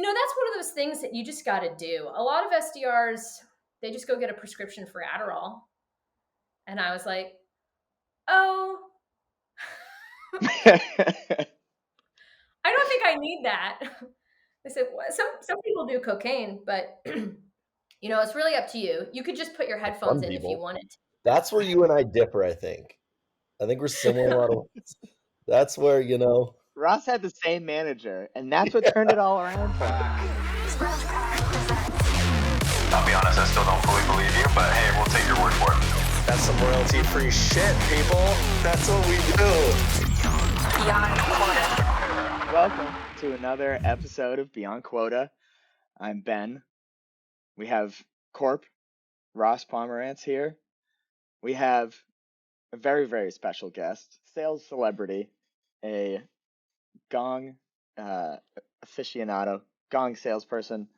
That's one of those things that you just got to do. A lot of SDRs, they just go get a prescription for Adderall. And I was like, oh, I I don't think I need that. They said, well, some people do cocaine, but it's really up to you. You could just put your headphones Some in if you people. wanted That's where you and I differ, I think. I think we're similar in a lot of ways. That's where, Ross had the same manager, and that's what turned it all around for him. I'll be honest, I still don't fully believe you, but hey, we'll take your word for it. That's some royalty-free shit, people. That's what we do. Beyond Quota. Welcome to another episode of Beyond Quota. I'm Ben. We have Corp, Ross Pomerantz here. We have a very, very special guest, sales celebrity, a gong aficionado, gong salesperson,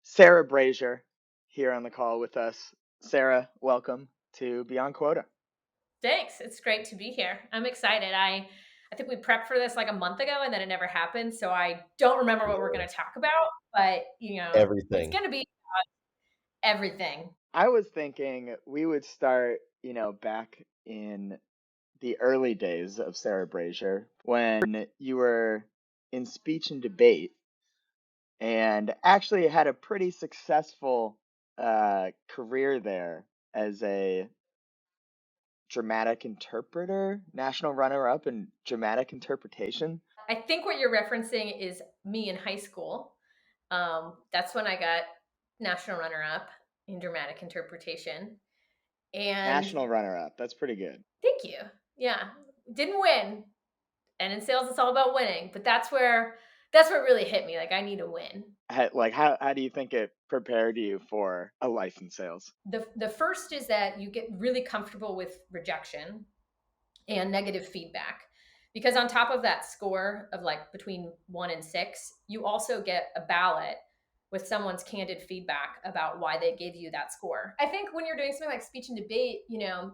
Sarah Brazier, here on the call with us. Sarah, welcome to Beyond Quota. Thanks. It's great to be here. I'm excited. I think we prepped for this like a month ago and then it never happened. So I don't remember what we're going to talk about, but everything. It's going to be about everything. I was thinking we would start, back in the early days of Sarah Brazier when you were in speech and debate and actually had a pretty successful career there as a dramatic interpreter, national runner-up in dramatic interpretation. I think what you're referencing is me in high school. That's when I got national runner-up in dramatic interpretation. And National runner-up. That's pretty good. Thank you. Yeah. Didn't win. And in sales, it's all about winning. But that's where it really hit me. Like, I need to win. How do you think it prepared you for a life in sales? The first is that you get really comfortable with rejection and negative feedback. Because on top of that score of like between 1 and 6, you also get a ballot with someone's candid feedback about why they gave you that score. I think when you're doing something like speech and debate,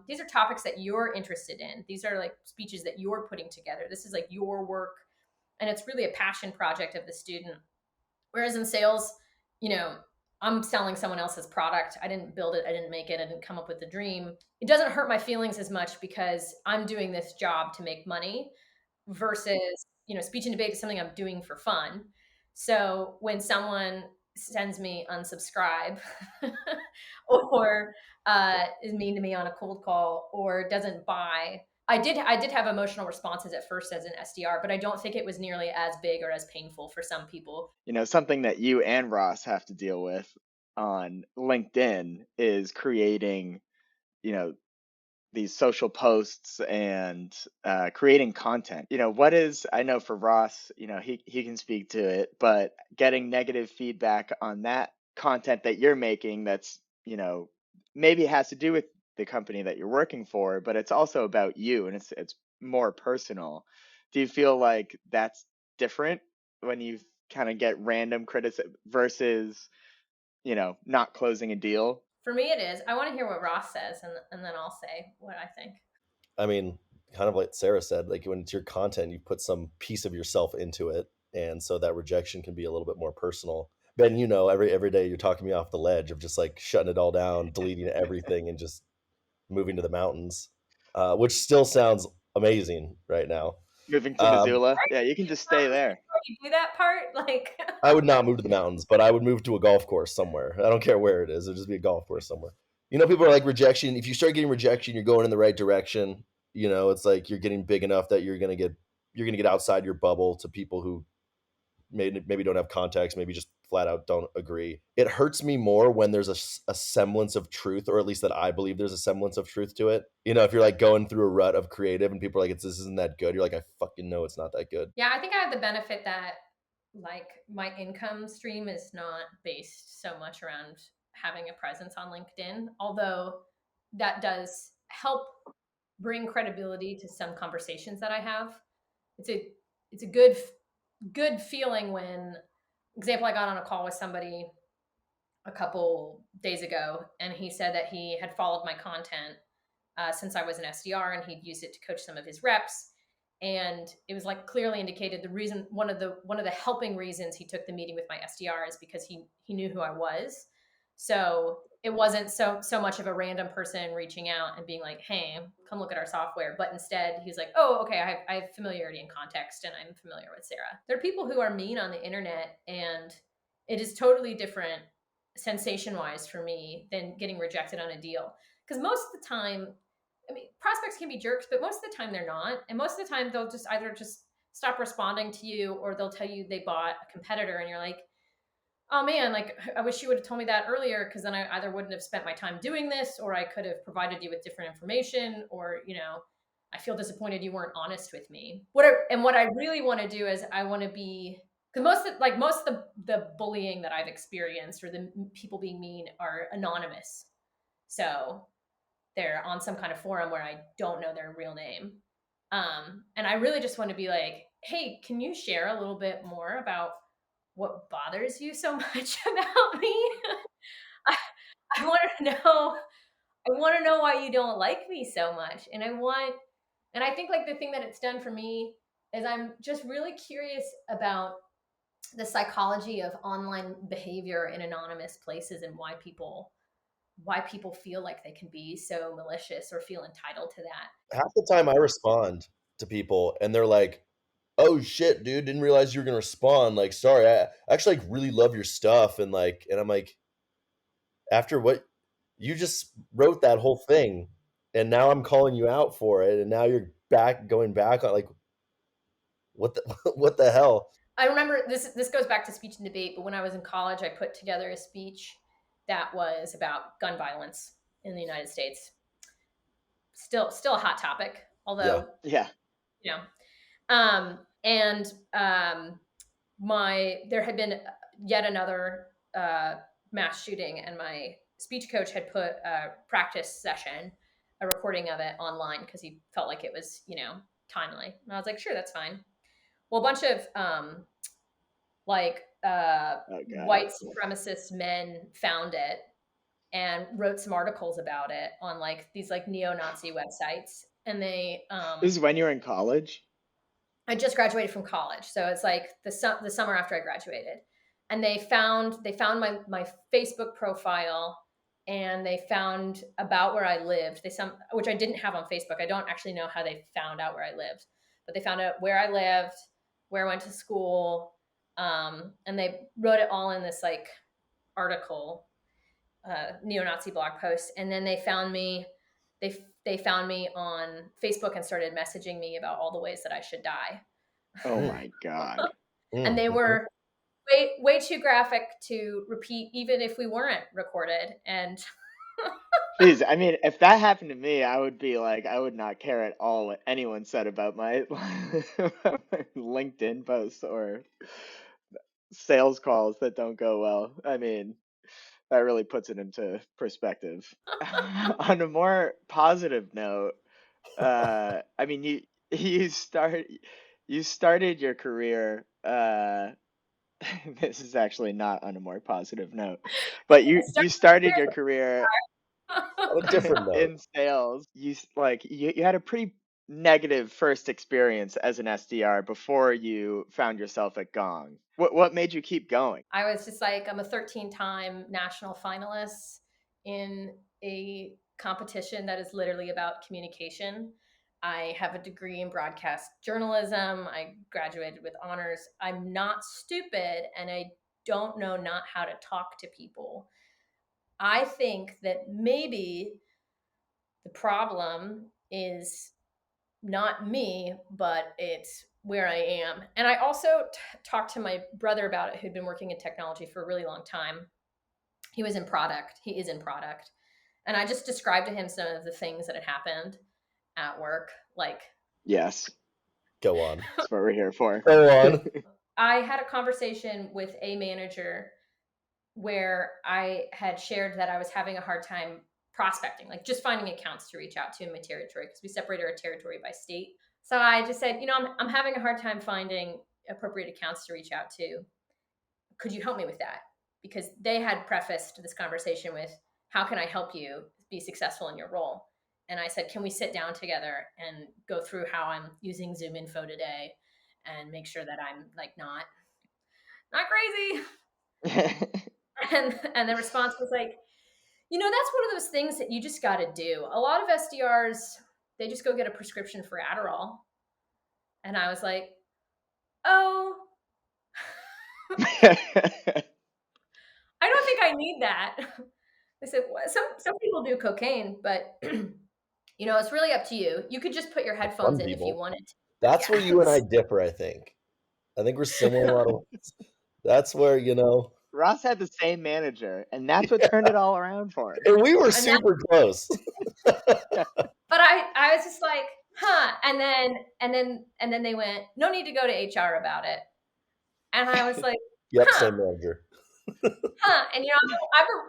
these are topics that you're interested in. These are like speeches that you're putting together. This is like your work, and it's really a passion project of the student. Whereas in sales, I'm selling someone else's product. I didn't build it. I didn't make it. I didn't come up with the dream. It doesn't hurt my feelings as much because I'm doing this job to make money versus, speech and debate is something I'm doing for fun. So when someone sends me unsubscribe or is mean to me on a cold call or doesn't buy, I did have emotional responses at first as an SDR, but I don't think it was nearly as big or as painful for some people. Something that you and Ross have to deal with on LinkedIn is creating, these social posts and creating content. I know for Ross, he can speak to it, but getting negative feedback on that content that you're making that's, maybe has to do with the company that you're working for, but it's also about you and it's more personal. Do you feel like that's different when you kind of get random criticism versus, not closing a deal? For me, it is. I want to hear what Ross says, and then I'll say what I think. I mean, kind of like Sarah said, like when it's your content, you put some piece of yourself into it. And so that rejection can be a little bit more personal. Ben, every day you're talking me off the ledge of just like shutting it all down, deleting everything and just moving to the mountains, which still sounds amazing right now. Moving to Missoula? Yeah, you can just stay there. You do that part? Like I would not move to the mountains, but I would move to a golf course somewhere. I don't care where it is. It'll just be a golf course somewhere. People are like rejection. If you start getting rejection, you're going in the right direction. It's like you're getting big enough that you're gonna get outside your bubble to people who maybe don't have context, maybe just flat out don't agree. It hurts me more when there's a semblance of truth, or at least that I believe there's a semblance of truth to it. If you're like going through a rut of creative and people are like, this isn't that good. You're like, I fucking know it's not that good. Yeah, I think I have the benefit that like my income stream is not based so much around having a presence on LinkedIn, although that does help bring credibility to some conversations that I have. It's a good feeling when, example, I got on a call with somebody a couple days ago, and he said that he had followed my content since I was an SDR, and he'd used it to coach some of his reps. And it was like clearly indicated the reason, one of the helping reasons he took the meeting with my SDR is because he knew who I was. So it wasn't so much of a random person reaching out and being like, hey, come look at our software. But instead he's like, oh, okay, I have familiarity and context, and I'm familiar with Sarah. There are people who are mean on the internet, and it is totally different sensation wise for me than getting rejected on a deal. Because most of the time, I mean, prospects can be jerks, but most of the time they're not. And most of the time they'll just either just stop responding to you, or they'll tell you they bought a competitor, and you're like, oh man, like I wish you would have told me that earlier, because then I either wouldn't have spent my time doing this, or I could have provided you with different information, or, I feel disappointed you weren't honest with me. What I really want to do is I want to be, because most of the bullying that I've experienced, or the people being mean, are anonymous. So they're on some kind of forum where I don't know their real name. And I really just want to be like, hey, can you share a little bit more about what bothers you so much about me? I want to know why you don't like me so much. And I think like the thing that it's done for me is I'm just really curious about the psychology of online behavior in anonymous places, and why people feel like they can be so malicious or feel entitled to that. Half the time I respond to people and they're like, oh shit, dude, didn't realize you were gonna respond. Like, sorry, I actually like really love your stuff, and I'm like, after what you just wrote that whole thing, and now I'm calling you out for it, and now you're going back on, like, what the what the hell? I remember this goes back to speech and debate, but when I was in college, I put together a speech that was about gun violence in the United States. Still a hot topic, although Yeah. And there had been yet another mass shooting, and my speech coach had put a practice session, a recording of it, online because he felt like it was, timely. And I was like, sure, that's fine. Well, a bunch of white supremacist men found it and wrote some articles about it on like these like neo-Nazi websites. And they This is when you were in college? I just graduated from college, so it's like the summer after I graduated. And they found my Facebook profile, and they found about where I lived. Which I didn't have on Facebook. I don't actually know how they found out where I lived, but they found out where I lived, where I went to school, and they wrote it all in this like article, neo-Nazi blog post. And then they found me. They found me on Facebook and started messaging me about all the ways that I should die. Oh my God. And they were way too graphic to repeat, even if we weren't recorded. And Jeez, I mean, if that happened to me, I would be like, I would not care at all what anyone said about my LinkedIn posts or sales calls that don't go well. I mean, that really puts it into perspective. On a more positive note, I mean, you started your career. This is actually not on a more positive note, but you started your career On a different note. in sales. You had a pretty negative first experience as an SDR before you found yourself at Gong. What made you keep going? I was just like, I'm a 13-time national finalist in a competition that is literally about communication. I have a degree in broadcast journalism. I graduated with honors. I'm not stupid, and I don't know not how to talk to people. I think that maybe the problem is not me, but it's where I am. And I also talked to my brother about it, who'd been working in technology for a really long time. He is in product. And I just described to him some of the things that had happened at work. Like, Yes, Go on. that's what we're here for. Go on. I had a conversation with a manager where I had shared that I was having a hard time prospecting, like just finding accounts to reach out to in my territory, because we separated our territory by state. So I just said, I'm having a hard time finding appropriate accounts to reach out to. Could you help me with that? Because they had prefaced this conversation with, how can I help you be successful in your role? and I said, can we sit down together and go through how I'm using Zoom info today and make sure that I'm like not crazy. And the response was like, that's one of those things that you just got to do. A lot of SDRs, they just go get a prescription for Adderall. And I was like, oh, I don't think I need that. I said, well, some people do cocaine, but it's really up to you. You could just put your headphones in if you wanted to. That's where you and I differ, I think. I think we're similar in a lot of ways. That's where, Ross had the same manager, and that's what turned it all around for him. And we were super close. But I was just like, huh. And then they went, no need to go to HR about it. And I was like, yep, same manager. Huh. And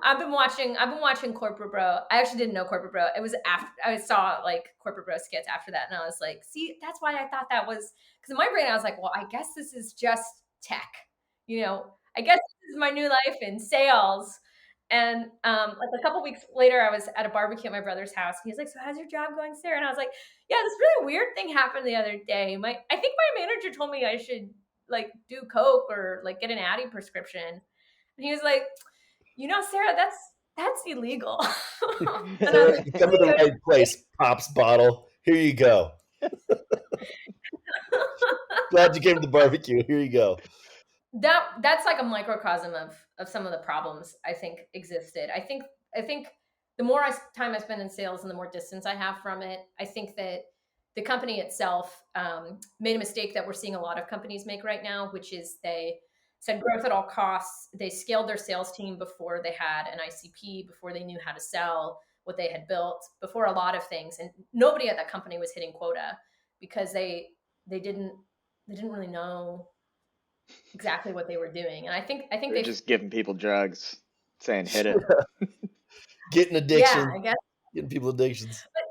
I've been watching Corporate Bro. I actually didn't know Corporate Bro. It was after I saw like Corporate Bro skits after that, and I was like, see, that's why I thought that was, because in my brain I was like, well, I guess this is just tech. I guess this is my new life in sales. And like a couple weeks later, I was at a barbecue at my brother's house. And he's like, so how's your job going, Sarah? And I was like, yeah, this really weird thing happened the other day. I think my manager told me I should like do coke or like get an Addy prescription. And he was like, Sarah, that's illegal. Sarah, you come to the right place, Pops bottle. Here you go. Glad you came to the barbecue. Here you go. That's like a microcosm of some of the problems I think existed. I think the more time I spend in sales and the more distance I have from it, I think that the company itself made a mistake that we're seeing a lot of companies make right now, which is they said growth at all costs. They scaled their sales team before they had an ICP, before they knew how to sell what they had built, before a lot of things. And nobody at that company was hitting quota because they didn't really know exactly what they were doing. And I think they're just giving people drugs, saying hit it. Getting addiction. Yeah, I guess. Getting people addictions. But,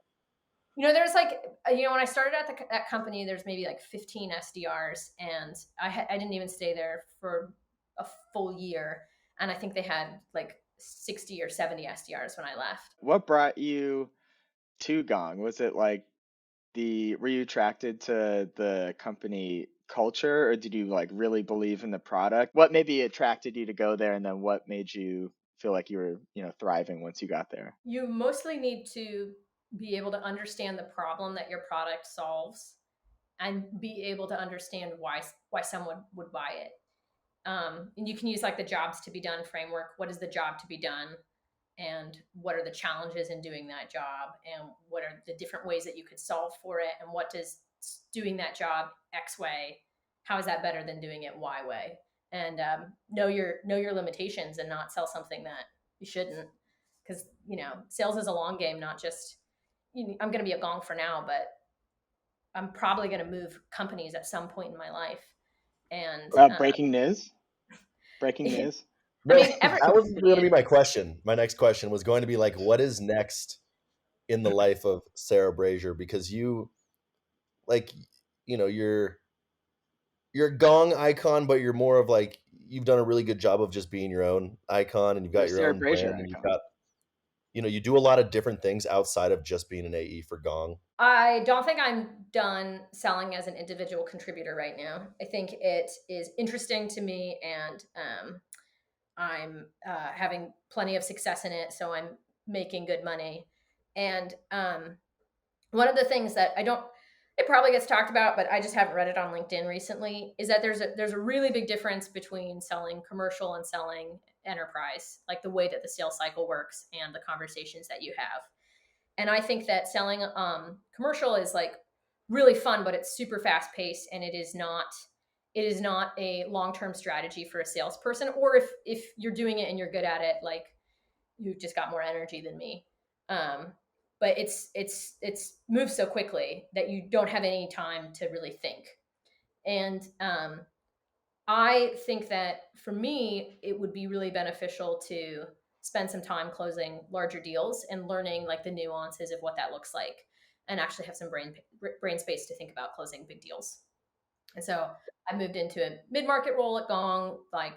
there's like, when I started at that company, there's maybe like 15 SDRs, and I didn't even stay there for a full year. And I think they had like 60 or 70 SDRs when I left. What brought you to Gong? Was it like were you attracted to the company culture, or did you like really believe in the product? What maybe attracted you to go there, and then what made you feel like you were, thriving once you got there? You mostly need to be able to understand the problem that your product solves and be able to understand why someone would buy it. And you can use like the jobs to be done framework. What is the job to be done? And what are the challenges in doing that job? And what are the different ways that you could solve for it? And what does doing that job X way, how is that better than doing it Y way? And know your limitations and not sell something that you shouldn't. Because, sales is a long game, not just, I'm going to be at Gong for now, but I'm probably going to move companies at some point in my life. And breaking news. I mean, that was going to be my question. My next question was going to be like, what is next in the life of Sarah Brazier? Because you, like, you're a Gong icon, but you're more of like, you've done a really good job of just being your own icon, and you've got your Sarah own Brazier brand, and icon. you've got, you do a lot of different things outside of just being an AE for Gong. I don't think I'm done selling as an individual contributor right now. I think it is interesting to me, and I'm having plenty of success in it, so I'm making good money. And one of the things that it probably gets talked about, but I just haven't read it on LinkedIn recently, is that there's a really big difference between selling commercial and selling enterprise, like the way that the sales cycle works and the conversations that you have. And I think that selling commercial is like really fun, but it's super fast paced, and it is not a long-term strategy for a salesperson. Or if you're doing it and you're good at it, like you've just got more energy than me. But it's moves so quickly that you don't have any time to really think. And I think that for me, it would be really beneficial to spend some time closing larger deals and learning like the nuances of what that looks like, and actually have some brain space to think about closing big deals. And so I moved into a mid-market role at Gong, like,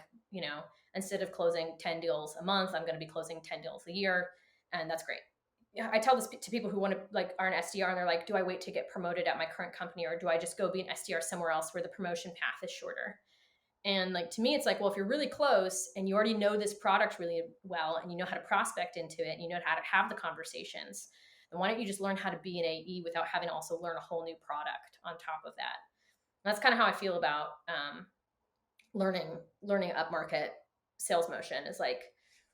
instead of closing 10 deals a month, I'm going to be closing 10 deals a year. And that's great. I tell this to people who want to like are an SDR and they're like, do I wait to get promoted at my current company or do I just go be an SDR somewhere else where the promotion path is shorter? And like, to me, it's like, well, if you're really close and you already know this product really well and you know how to prospect into it and you know how to have the conversations, then why don't you just learn how to be an AE without having to also learn a whole new product on top of that? And that's kind of how I feel about learning upmarket sales motion is like,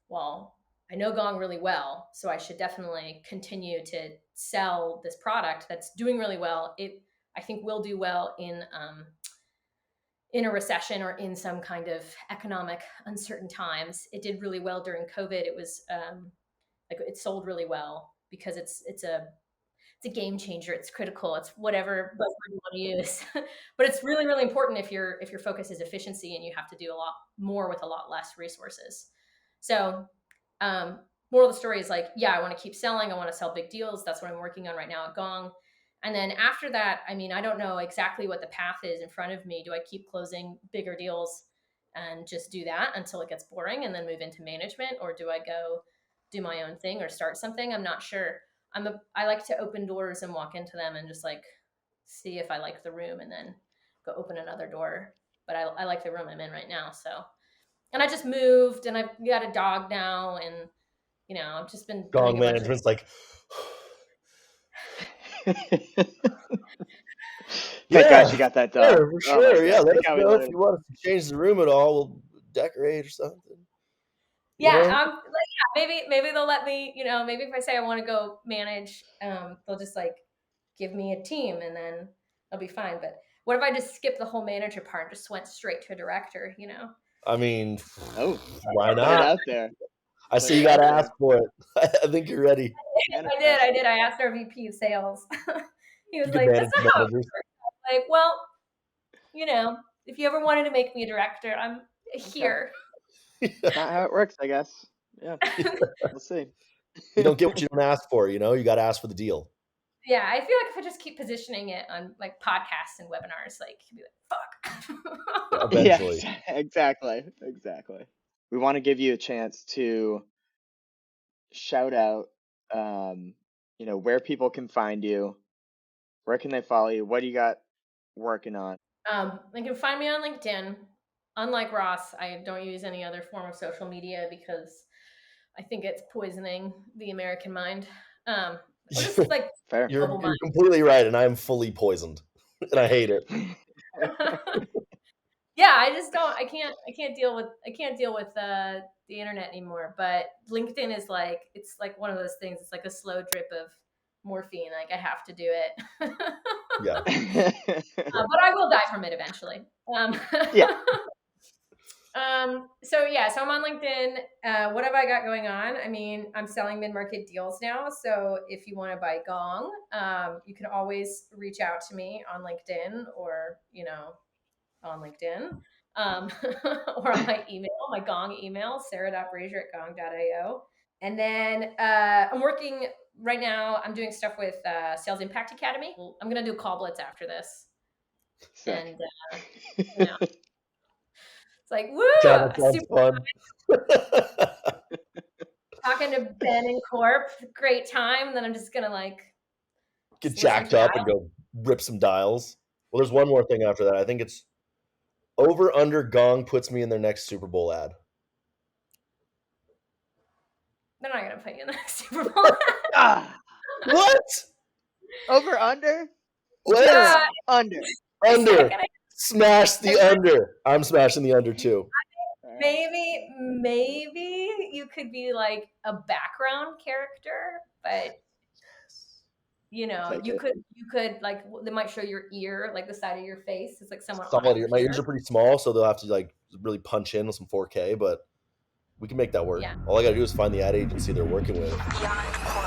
well, I know Gong really well, so I should definitely continue to sell this product that's doing really well. It, I think, will do well in a recession or in some kind of economic uncertain times. It did really well during COVID. It was like it sold really well because it's a game changer. It's critical. It's whatever buzzword you want to use, but it's really, really important if your focus is efficiency and you have to do a lot more with a lot less resources. So moral of the story is like, yeah, I want to keep selling. I want to sell big deals. That's what I'm working on right now at Gong. And then after that, I mean, I don't know exactly what the path is in front of me. Do I keep closing bigger deals and just do that until it gets boring and then move into management? Or do I go do my own thing or start something? I'm not sure. I like to open doors and walk into them and just like see if I like the room and then go open another door. But I like the room I'm in right now. So, and I just moved and I've got a dog now and, you know, I've just been Gong management's like, Thank God you got that done. Sure, for sure. Yeah, let us Think I know would if you want us to change the room at all. We'll decorate or something. Yeah, You know? like, yeah, maybe they'll let me, you know, maybe if I say I want to go manage, they'll just like give me a team and then I'll be fine. But what if I just skip the whole manager part and just went straight to a director, you know? I mean, Oh, why put it not? out there. I see you got to ask for it. I think you're ready. I did. I asked our VP of sales. He was You can like, manage that's not how it managers. works. I'm like, well, you know, if you ever wanted to make me a director, I'm here. Not how it works, I guess. Yeah, we'll see. You don't get what you don't ask for, you know? You got to ask for the deal. Yeah, I feel like if I just keep positioning it on like podcasts and webinars, like you'd be like, fuck. Eventually. Yes, exactly. We want to give you a chance to shout out, you know, where people can find you, where can they follow you, what do you got working on? They can find me on LinkedIn. Unlike Ross, I don't use any other form of social media because I think it's poisoning the American mind. It's just like Fair. You're completely right, and I'm fully poisoned, and I hate it. Yeah, I just don't. I can't deal with the internet anymore. But LinkedIn is like, it's like one of those things. It's like a slow drip of morphine. Like I have to do it. Yeah. But I will die from it eventually. Yeah. So I'm on LinkedIn. What have I got going on? I mean, I'm selling mid-market deals now. So if you want to buy Gong, you can always reach out to me on LinkedIn or, you know, on LinkedIn, or on my email, my Gong email, sarah.brazier@gong.io. And then I'm working right now. I'm doing stuff with Sales Impact Academy. I'm going to do call blitz after this. Sick. And you know, it's like, woo! Yeah, that sounds Super fun. talking to Ben and Corp, great time. And then I'm just gonna like Get jacked up and go rip some dials. Well, there's one more thing after that. I think it's over under Gong puts me in their next Super Bowl ad. They're not gonna put you in the next Super Bowl. What? Over under? What? Yeah. Under. Under. Smash the under. I'm smashing the under too. Maybe you could be like a background character, but you know, you could like, they might show your ear, like the side of your face. It's like someone. Solid ear. My ears are pretty small, so they'll have to like really punch in with some 4K, but we can make that work. Yeah. All I gotta do is find the ad agency they're working with. Beyond Quota.